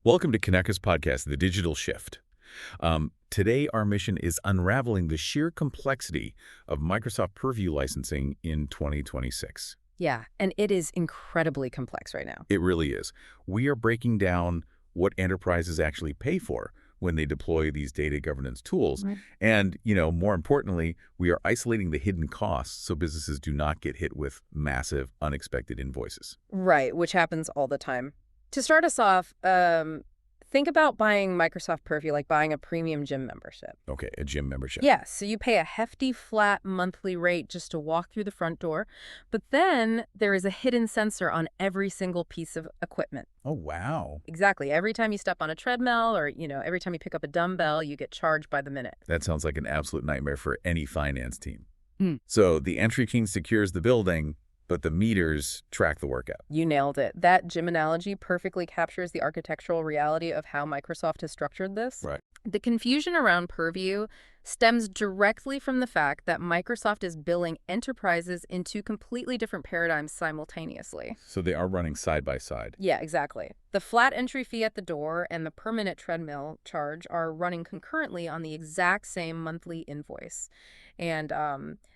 Welcome to Kanerika's podcast, The Digital Shift. Today, our mission is unraveling the sheer complexity of Microsoft Purview licensing in 2026. Yeah, and it is incredibly complex right now. It really is. We are breaking down what enterprises actually pay for when they deploy these data governance tools. Right. And, more importantly, we are isolating the hidden costs so businesses do not get hit with massive, unexpected invoices. Right, which happens all the time. To start us off, think about buying Microsoft Purview like buying a premium gym membership. Okay, a gym membership. Yeah, so you pay a hefty, flat monthly rate just to walk through the front door, but then there is a hidden sensor on every single piece of equipment. Oh, wow. Exactly. Every time you step on a treadmill or, every time you pick up a dumbbell, you get charged by the minute. That sounds like an absolute nightmare for any finance team. Mm. So the entry king secures the building, but the meters track the workout. You nailed it. That gym analogy perfectly captures the architectural reality of how Microsoft has structured this. Right. The confusion around Purview stems directly from the fact that Microsoft is billing enterprises in two completely different paradigms simultaneously. So they are running side by side. Yeah, exactly. The flat entry fee at the door and the per-minute treadmill charge are running concurrently on the exact same monthly invoice. And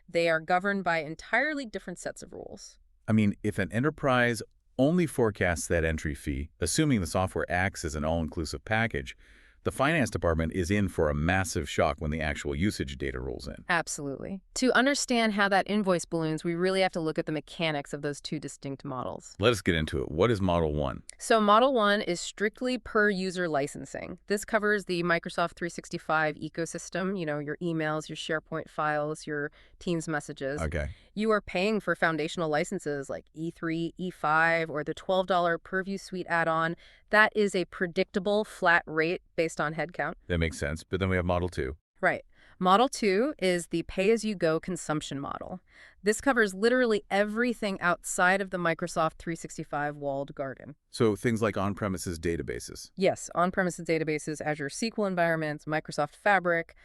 they are governed by entirely different sets of rules. I mean, if an enterprise only forecasts that entry fee, assuming the software acts as an all-inclusive package, the finance department is in for a massive shock when the actual usage data rolls in. Absolutely. To understand how that invoice balloons, we really have to look at the mechanics of those two distinct models. Let us get into it. What is Model 1? So Model 1 is strictly per-user licensing. This covers the Microsoft 365 ecosystem, your emails, your SharePoint files, your Teams messages. Okay. You are paying for foundational licenses like E3, E5, or the $12 Purview Suite add-on. That is a predictable flat rate based on headcount. That makes sense. But then we have Model 2. Right. Model 2 is the pay-as-you-go consumption model. This covers literally everything outside of the Microsoft 365 walled garden. So things like on-premises databases. Yes, on-premises databases, Azure SQL environments, Microsoft Fabric,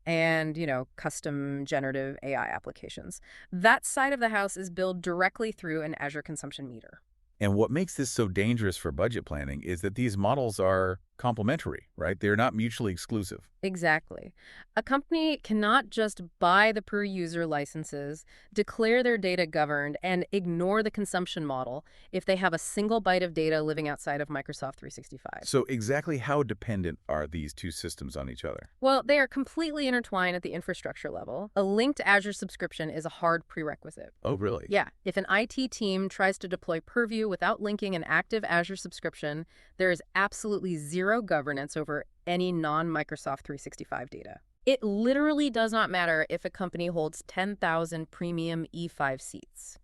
and, custom generative AI applications. That side of the house is billed directly through an Azure consumption meter. And what makes this so dangerous for budget planning is that these models are complementary, right? They're not mutually exclusive. Exactly. A company cannot just buy the per-user licenses, declare their data governed, and ignore the consumption model if they have a single byte of data living outside of Microsoft 365. So exactly how dependent are these two systems on each other? Well, they are completely intertwined at the infrastructure level. A linked Azure subscription is a hard prerequisite. Oh, really? Yeah. If an IT team tries to deploy Purview without linking an active Azure subscription, there is absolutely zero governance over any non-Microsoft 365 data. It literally does not matter if a company holds 10,000 premium E5 seats.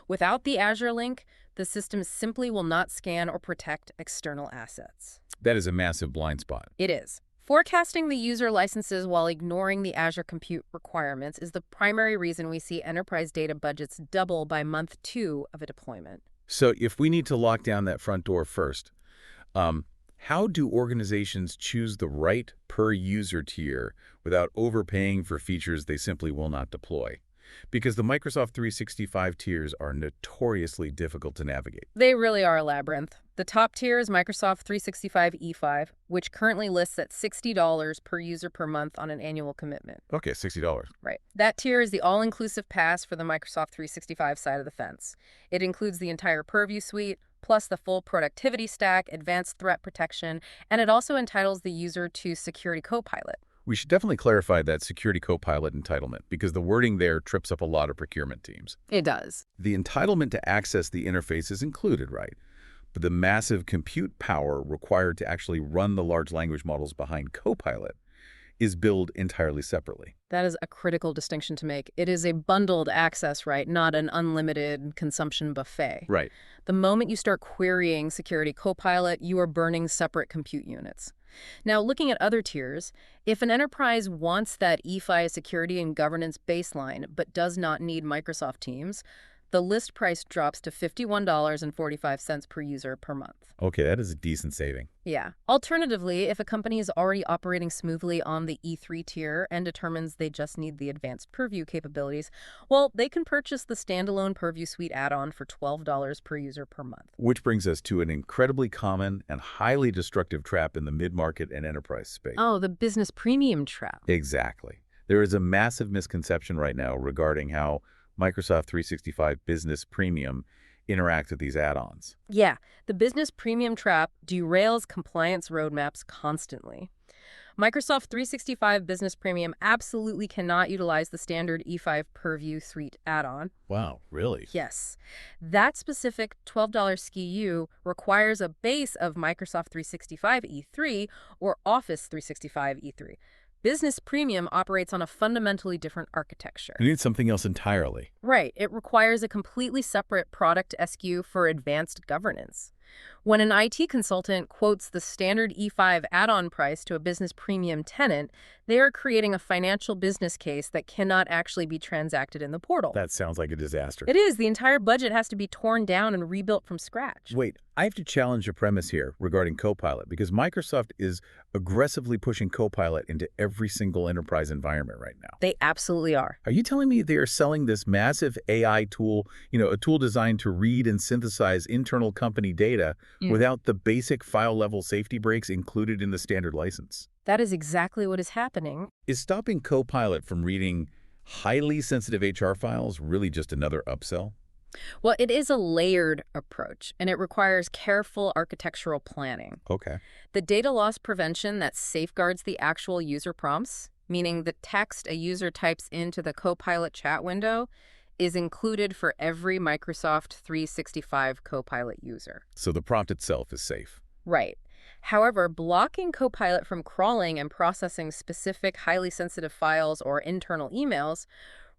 Without the Azure link, the system simply will not scan or protect external assets. That is a massive blind spot. It is. Forecasting the user licenses while ignoring the Azure compute requirements is the primary reason we see enterprise data budgets double by month 2 of a deployment. So if we need to lock down that front door first, how do organizations choose the right per-user tier without overpaying for features they simply will not deploy? Because the Microsoft 365 tiers are notoriously difficult to navigate. They really are a labyrinth. The top tier is Microsoft 365 E5, which currently lists at $60 per user per month on an annual commitment. Okay, $60. Right. That tier is the all-inclusive pass for the Microsoft 365 side of the fence. It includes the entire Purview Suite, plus the full productivity stack, advanced threat protection, and it also entitles the user to Security Copilot. We should definitely clarify that Security Copilot entitlement because the wording there trips up a lot of procurement teams. It does. The entitlement to access the interface is included, right? But the massive compute power required to actually run the large language models behind Copilot is billed entirely separately. That is a critical distinction to make. It is a bundled access right, not an unlimited consumption buffet. Right. The moment you start querying Security Copilot, you are burning separate compute units. Now, looking at other tiers, if an enterprise wants that E5 security and governance baseline but does not need Microsoft Teams, The list price drops to $51.45 per user per month. Okay, that is a decent saving. Yeah. Alternatively, if a company is already operating smoothly on the E3 tier and determines they just need the advanced Purview capabilities, well, they can purchase the standalone Purview Suite add-on for $12 per user per month. Which brings us to an incredibly common and highly destructive trap in the mid-market and enterprise space. Oh, the business premium trap. Exactly. There is a massive misconception right now regarding how Microsoft 365 Business Premium interacts with these add-ons. Yeah, the business premium trap derails compliance roadmaps constantly. Microsoft 365 Business Premium absolutely cannot utilize the standard E5 Purview Suite add-on. Wow, really? Yes. That specific $12 SKU requires a base of Microsoft 365 E3 or Office 365 E3. Business Premium operates on a fundamentally different architecture. You need something else entirely. Right. It requires a completely separate product SKU for advanced governance. When an IT consultant quotes the standard E5 add-on price to a business premium tenant, they are creating a financial business case that cannot actually be transacted in the portal. That sounds like a disaster. It is. The entire budget has to be torn down and rebuilt from scratch. Wait, I have to challenge a premise here regarding Copilot because Microsoft is aggressively pushing Copilot into every single enterprise environment right now. They absolutely are. Are you telling me they are selling this massive AI tool, a tool designed to read and synthesize internal company data without the basic file-level safety breaks included in the standard license? That is exactly what is happening. Is stopping Copilot from reading highly sensitive HR files really just another upsell? Well, it is a layered approach, and it requires careful architectural planning. Okay. The data loss prevention that safeguards the actual user prompts, meaning the text a user types into the Copilot chat window, is included for every Microsoft 365 Copilot user. So the prompt itself is safe. Right. However, blocking Copilot from crawling and processing specific highly sensitive files or internal emails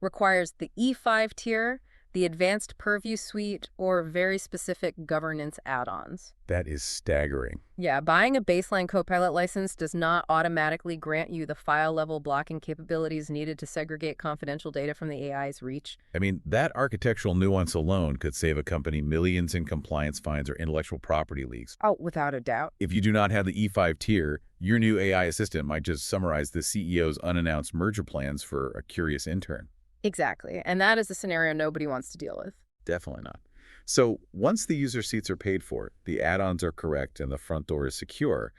requires the E5 tier, the advanced Purview Suite, or very specific governance add-ons. That is staggering. Yeah, buying a baseline Copilot license does not automatically grant you the file-level blocking capabilities needed to segregate confidential data from the AI's reach. I mean, that architectural nuance alone could save a company millions in compliance fines or intellectual property leaks. Oh, without a doubt. If you do not have the E5 tier, your new AI assistant might just summarize the CEO's unannounced merger plans for a curious intern. Exactly, and that is a scenario nobody wants to deal with. Definitely not. So once the user seats are paid for, the add-ons are correct, and the front door is secure,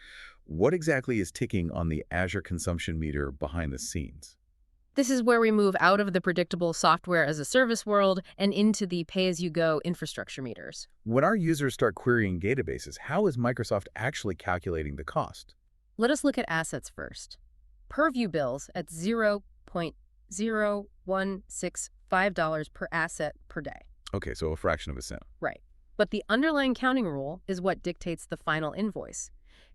what exactly is ticking on the Azure consumption meter behind the scenes? This is where we move out of the predictable software as a service world and into the pay-as-you-go infrastructure meters. When our users start querying databases, how is Microsoft actually calculating the cost? Let us look at assets first. Purview bills at $0.0165 per asset per day. Okay, so a fraction of a cent. Right. But the underlying counting rule is what dictates the final invoice.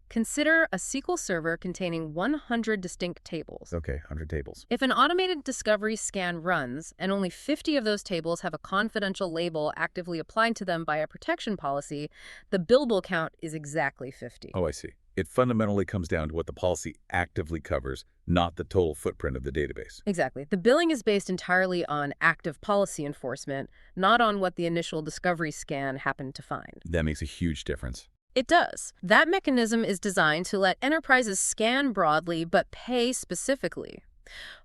Consider a SQL server containing 100 distinct tables. Okay, 100 tables. If an automated discovery scan runs and only 50 of those tables have a confidential label actively applied to them by a protection policy, the billable count is exactly 50. Oh, I see. It fundamentally comes down to what the policy actively covers, not the total footprint of the database. Exactly. The billing is based entirely on active policy enforcement, not on what the initial discovery scan happened to find. That makes a huge difference. It does. That mechanism is designed to let enterprises scan broadly but pay specifically.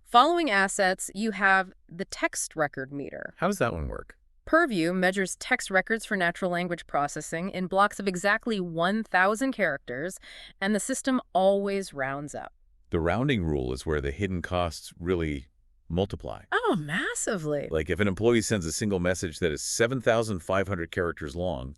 Following assets, you have the text record meter. How does that one work? Purview measures text records for natural language processing in blocks of exactly 1,000 characters, and the system always rounds up. The rounding rule is where the hidden costs really multiply. Oh, massively. Like if an employee sends a single message that is 7,500 characters long,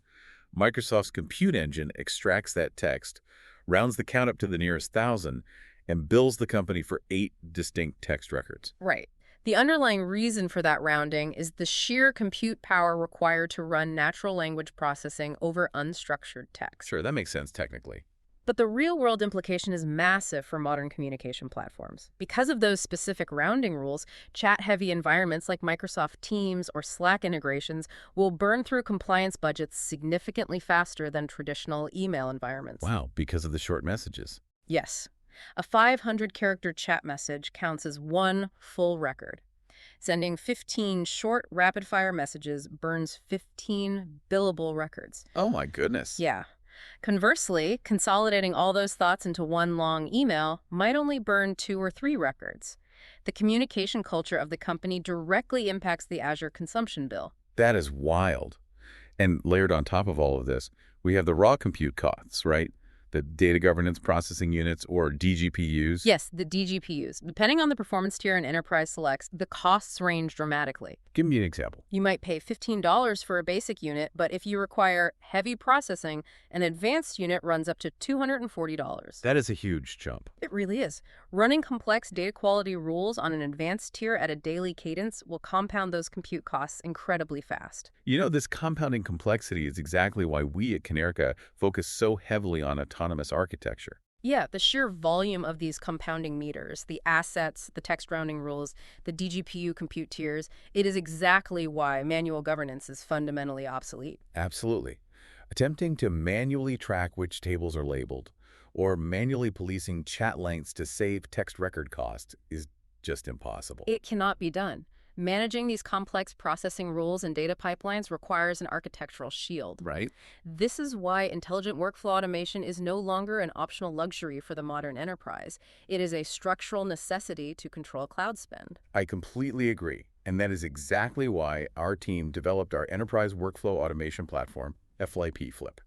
Microsoft's compute engine extracts that text, rounds the count up to the nearest 1,000, and bills the company for 8 distinct text records. Right. The underlying reason for that rounding is the sheer compute power required to run natural language processing over unstructured text. Sure, that makes sense technically. But the real-world implication is massive for modern communication platforms. Because of those specific rounding rules, chat-heavy environments like Microsoft Teams or Slack integrations will burn through compliance budgets significantly faster than traditional email environments. Wow, because of the short messages. Yes. A 500-character chat message counts as one full record. Sending 15 short, rapid-fire messages burns 15 billable records. Oh my goodness. Yeah. Conversely, consolidating all those thoughts into one long email might only burn 2 or 3 records. The communication culture of the company directly impacts the Azure consumption bill. That is wild. And layered on top of all of this, we have the raw compute costs, right? The data governance processing units, or DGPUs. Yes, the DGPUs. Depending on the performance tier and enterprise selects, the costs range dramatically. Give me an example. You might pay $15 for a basic unit, but if you require heavy processing, an advanced unit runs up to $240. That is a huge jump. It really is. Running complex data quality rules on an advanced tier at a daily cadence will compound those compute costs incredibly fast. You know, this compounding complexity is exactly why we at Kanerika focus so heavily on autonomous architecture. Yeah, the sheer volume of these compounding meters, the assets, the text rounding rules, the DGPU compute tiers, it is exactly why manual governance is fundamentally obsolete. Absolutely. Attempting to manually track which tables are labeled, or manually policing chat lengths to save text record costs is just impossible. It cannot be done. Managing these complex processing rules and data pipelines requires an architectural shield. Right? This is why intelligent workflow automation is no longer an optional luxury for the modern enterprise. It is a structural necessity to control cloud spend. I completely agree. And that is exactly why our team developed our enterprise workflow automation platform, FLIP Flip.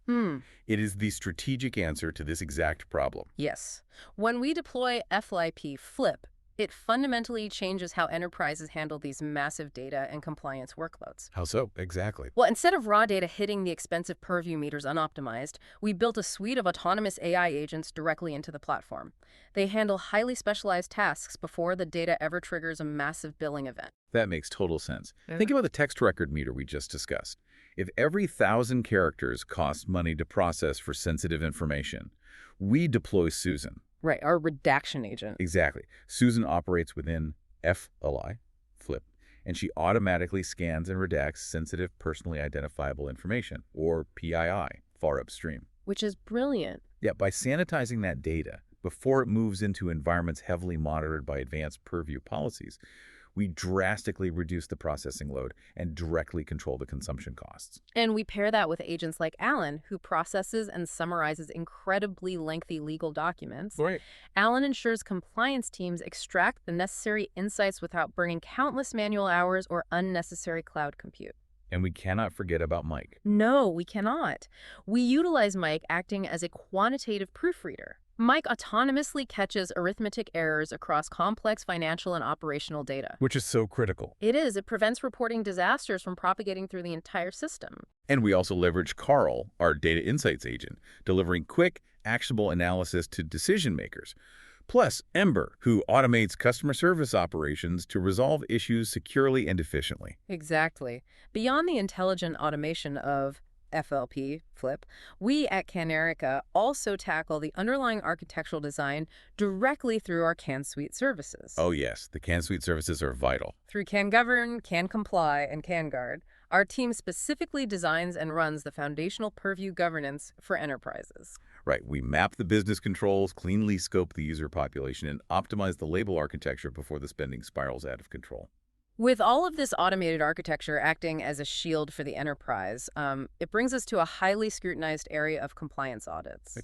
It is the strategic answer to this exact problem. Yes. When we deploy FLIP Flip, it fundamentally changes how enterprises handle these massive data and compliance workloads. How so? Exactly. Well, instead of raw data hitting the expensive purview meters unoptimized, we built a suite of autonomous AI agents directly into the platform. They handle highly specialized tasks before the data ever triggers a massive billing event. That makes total sense. Think about the text record meter we just discussed. If every 1,000 characters costs money to process for sensitive information, we deploy Susan. Right, our redaction agent. Exactly. Susan operates within FLI, Flip, and she automatically scans and redacts sensitive personally identifiable information, or PII, far upstream. Which is brilliant. Yeah, by sanitizing that data before it moves into environments heavily monitored by advanced purview policies, we drastically reduce the processing load and directly control the consumption costs. And we pair that with agents like Alan, who processes and summarizes incredibly lengthy legal documents. Right. Alan ensures compliance teams extract the necessary insights without burning countless manual hours or unnecessary cloud compute. And we cannot forget about Mike. No, we cannot. We utilize Mike acting as a quantitative proofreader. Mike autonomously catches arithmetic errors across complex financial and operational data. Which is so critical. It is. It prevents reporting disasters from propagating through the entire system. And we also leverage Carl, our data insights agent, delivering quick, actionable analysis to decision makers. Plus, Ember, who automates customer service operations to resolve issues securely and efficiently. Exactly. Beyond the intelligent automation of FLP, Flip, we at Kanerika also tackle the underlying architectural design directly through our CAN-Suite services. Oh yes, the CAN-Suite services are vital. Through CAN-Govern, CAN-Comply, and CAN-Guard, our team specifically designs and runs the foundational purview governance for enterprises. Right, we map the business controls, cleanly scope the user population, and optimize the label architecture before the spending spirals out of control. With all of this automated architecture acting as a shield for the enterprise, it brings us to a highly scrutinized area of compliance audits.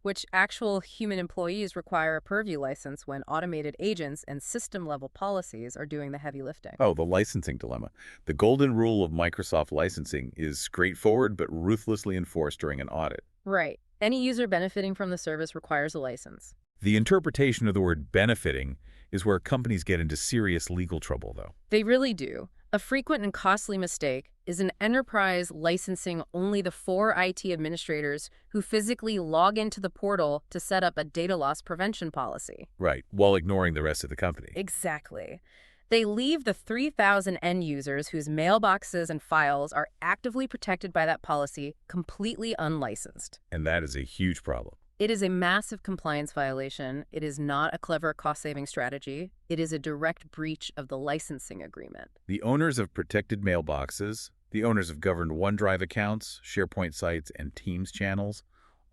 Which actual human employees require a purview license when automated agents and system-level policies are doing the heavy lifting. Oh, the licensing dilemma. The golden rule of Microsoft licensing is straightforward but ruthlessly enforced during an audit. Right. Any user benefiting from the service requires a license. The interpretation of the word benefiting is where companies get into serious legal trouble, though. They really do. A frequent and costly mistake is an enterprise licensing only the 4 IT administrators who physically log into the portal to set up a data loss prevention policy. Right, while ignoring the rest of the company. Exactly. They leave the 3,000 end users whose mailboxes and files are actively protected by that policy completely unlicensed. And that is a huge problem. It is a massive compliance violation. It is not a clever cost-saving strategy. It is a direct breach of the licensing agreement. The owners of protected mailboxes, the owners of governed OneDrive accounts, SharePoint sites, and Teams channels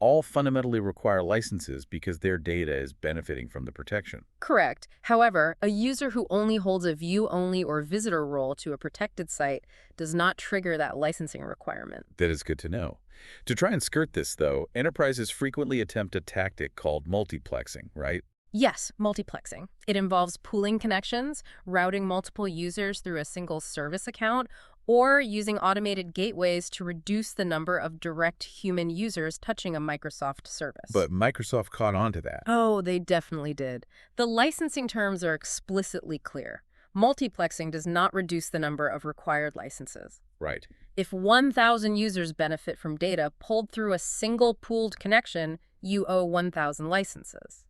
all fundamentally require licenses because their data is benefiting from the protection. Correct. However, a user who only holds a view-only or visitor role to a protected site does not trigger that licensing requirement. That is good to know. To try and skirt this, though, enterprises frequently attempt a tactic called multiplexing, right? Yes, multiplexing. It involves pooling connections, routing multiple users through a single service account, or using automated gateways to reduce the number of direct human users touching a Microsoft service. But Microsoft caught on to that. Oh, they definitely did. The licensing terms are explicitly clear. Multiplexing does not reduce the number of required licenses. Right. If 1,000 users benefit from data pulled through a single pooled connection, you owe 1,000 licenses.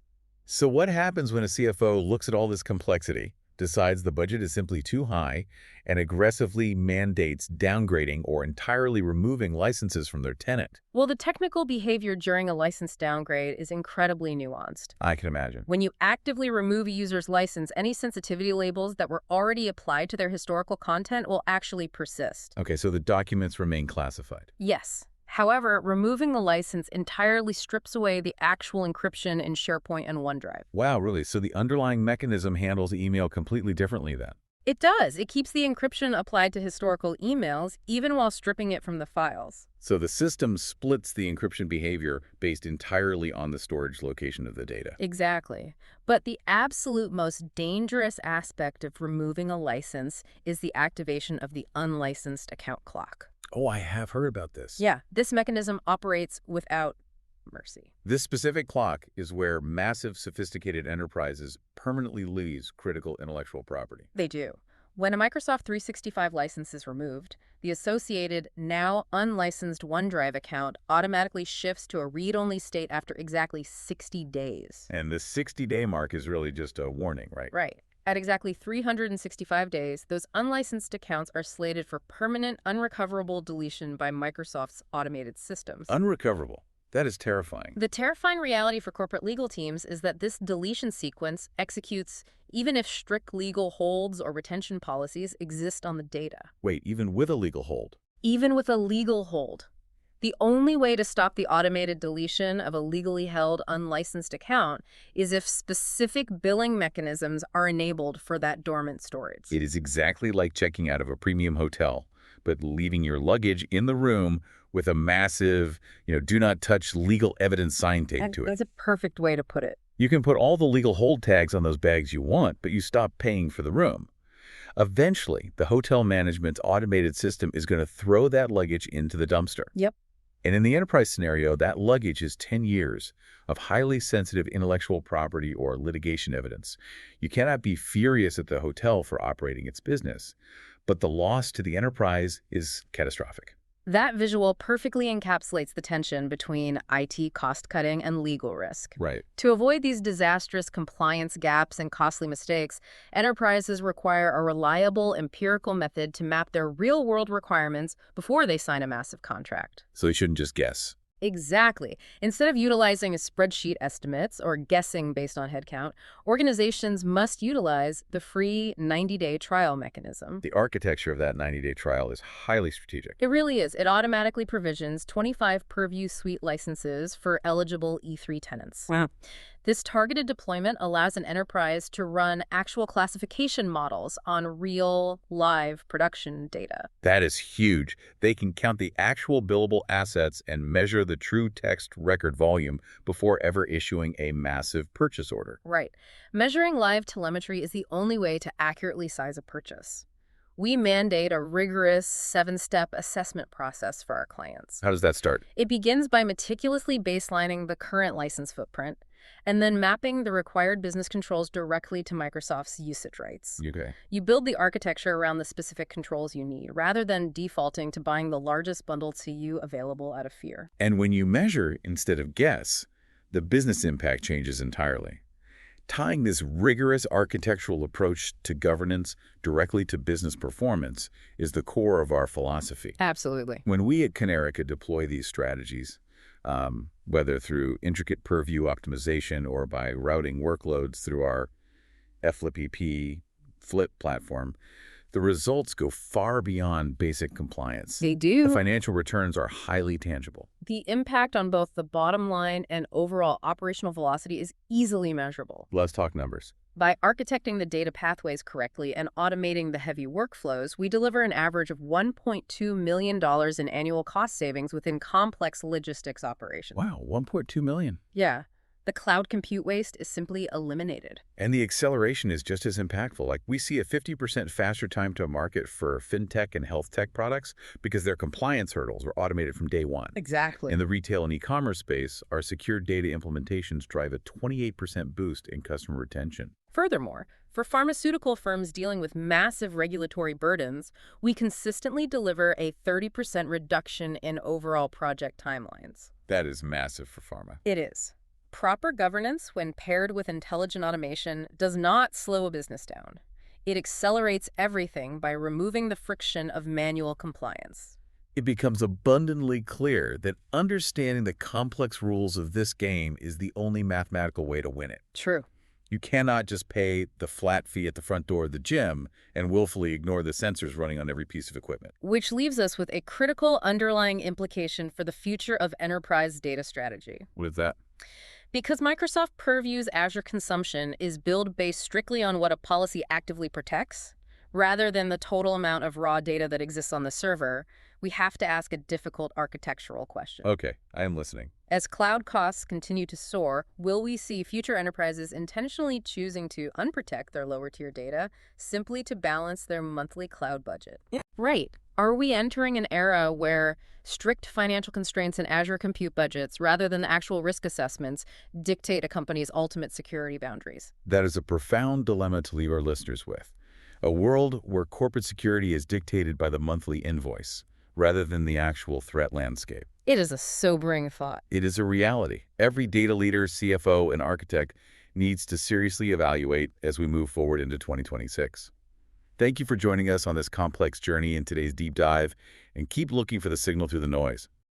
So what happens when a CFO looks at all this complexity, decides the budget is simply too high, and aggressively mandates downgrading or entirely removing licenses from their tenant? Well, the technical behavior during a license downgrade is incredibly nuanced. I can imagine. When you actively remove a user's license, any sensitivity labels that were already applied to their historical content will actually persist. Okay, so the documents remain classified. Yes. However, removing the license entirely strips away the actual encryption in SharePoint and OneDrive. Wow, really? So the underlying mechanism handles email completely differently then? It does. It keeps the encryption applied to historical emails, even while stripping it from the files. So the system splits the encryption behavior based entirely on the storage location of the data. Exactly. But the absolute most dangerous aspect of removing a license is the activation of the unlicensed account clock. Oh, I have heard about this. Yeah, this mechanism operates without mercy. This specific clock is where massive, sophisticated enterprises permanently lose critical intellectual property. They do. When a Microsoft 365 license is removed, the associated, now unlicensed OneDrive account automatically shifts to a read-only state after exactly 60 days. And the 60-day mark is really just a warning, right? Right. At exactly 365 days, those unlicensed accounts are slated for permanent, unrecoverable deletion by Microsoft's automated systems. Unrecoverable. That is terrifying. The terrifying reality for corporate legal teams is that this deletion sequence executes even if strict legal holds or retention policies exist on the data. Wait, even with a legal hold? Even with a legal hold. The only way to stop the automated deletion of a legally held unlicensed account is if specific billing mechanisms are enabled for that dormant storage. It is exactly like checking out of a premium hotel, but leaving your luggage in the room with a massive, do not touch legal evidence sign taped to it. That's a perfect way to put it. You can put all the legal hold tags on those bags you want, but you stop paying for the room. Eventually, the hotel management's automated system is going to throw that luggage into the dumpster. Yep. And in the enterprise scenario, that luggage is 10 years of highly sensitive intellectual property or litigation evidence. You cannot be furious at the hotel for operating its business, but the loss to the enterprise is catastrophic. That visual perfectly encapsulates the tension between IT cost-cutting and legal risk. Right. To avoid these disastrous compliance gaps and costly mistakes, enterprises require a reliable empirical method to map their real-world requirements before they sign a massive contract. So you shouldn't just guess. Exactly. Instead of utilizing a spreadsheet estimates or guessing based on headcount, organizations must utilize the free 90-day trial mechanism. The architecture of that 90-day trial is highly strategic. It really is. It automatically provisions 25 Purview Suite licenses for eligible E3 tenants. Wow. This targeted deployment allows an enterprise to run actual classification models on real, live production data. That is huge. They can count the actual billable assets and measure the true text record volume before ever issuing a massive purchase order. Right. Measuring live telemetry is the only way to accurately size a purchase. We mandate a rigorous 7-step assessment process for our clients. How does that start? It begins by meticulously baselining the current license footprint and then mapping the required business controls directly to Microsoft's usage rights. Okay. You build the architecture around the specific controls you need, rather than defaulting to buying the largest bundled CU available out of fear. And when you measure instead of guess, the business impact changes entirely. Tying this rigorous architectural approach to governance directly to business performance is the core of our philosophy. Absolutely. When we at Kanerika deploy these strategies, whether through intricate purview optimization or by routing workloads through our FlipEP Flip platform, The results go far beyond basic compliance. They The do. financial returns are highly tangible. The impact on both the bottom line and overall operational velocity is easily measurable. Let's talk numbers. By architecting the data pathways correctly and automating the heavy workflows, we deliver an average of $1.2 million in annual cost savings within complex logistics operations. Wow, 1.2 million. Yeah, the cloud compute waste is simply eliminated. And the acceleration is just as impactful. Like, we see a 50% faster time to market for fintech and health tech products because their compliance hurdles were automated from day one. Exactly. In the retail and e-commerce space, our secure data implementations drive a 28% boost in customer retention. Furthermore, for pharmaceutical firms dealing with massive regulatory burdens, we consistently deliver a 30% reduction in overall project timelines. That is massive for pharma. It is. Proper governance, when paired with intelligent automation, does not slow a business down. It accelerates everything by removing the friction of manual compliance. It becomes abundantly clear that understanding the complex rules of this game is the only mathematical way to win it. True. You cannot just pay the flat fee at the front door of the gym and willfully ignore the sensors running on every piece of equipment. Which leaves us with a critical underlying implication for the future of enterprise data strategy. What is that? Because Microsoft Purview's Azure consumption is billed based strictly on what a policy actively protects, rather than the total amount of raw data that exists on the server, we have to ask a difficult architectural question. Okay, I am listening. As cloud costs continue to soar, will we see future enterprises intentionally choosing to unprotect their lower-tier data simply to balance their monthly cloud budget? Yeah. Right. Are we entering an era where strict financial constraints and Azure compute budgets, rather than the actual risk assessments, dictate a company's ultimate security boundaries? That is a profound dilemma to leave our listeners with. A world where corporate security is dictated by the monthly invoice, rather than the actual threat landscape. It is a sobering thought. It is a reality. Every data leader, CFO, and architect needs to seriously evaluate as we move forward into 2026. Thank you for joining us on this complex journey in today's deep dive, and keep looking for the signal through the noise.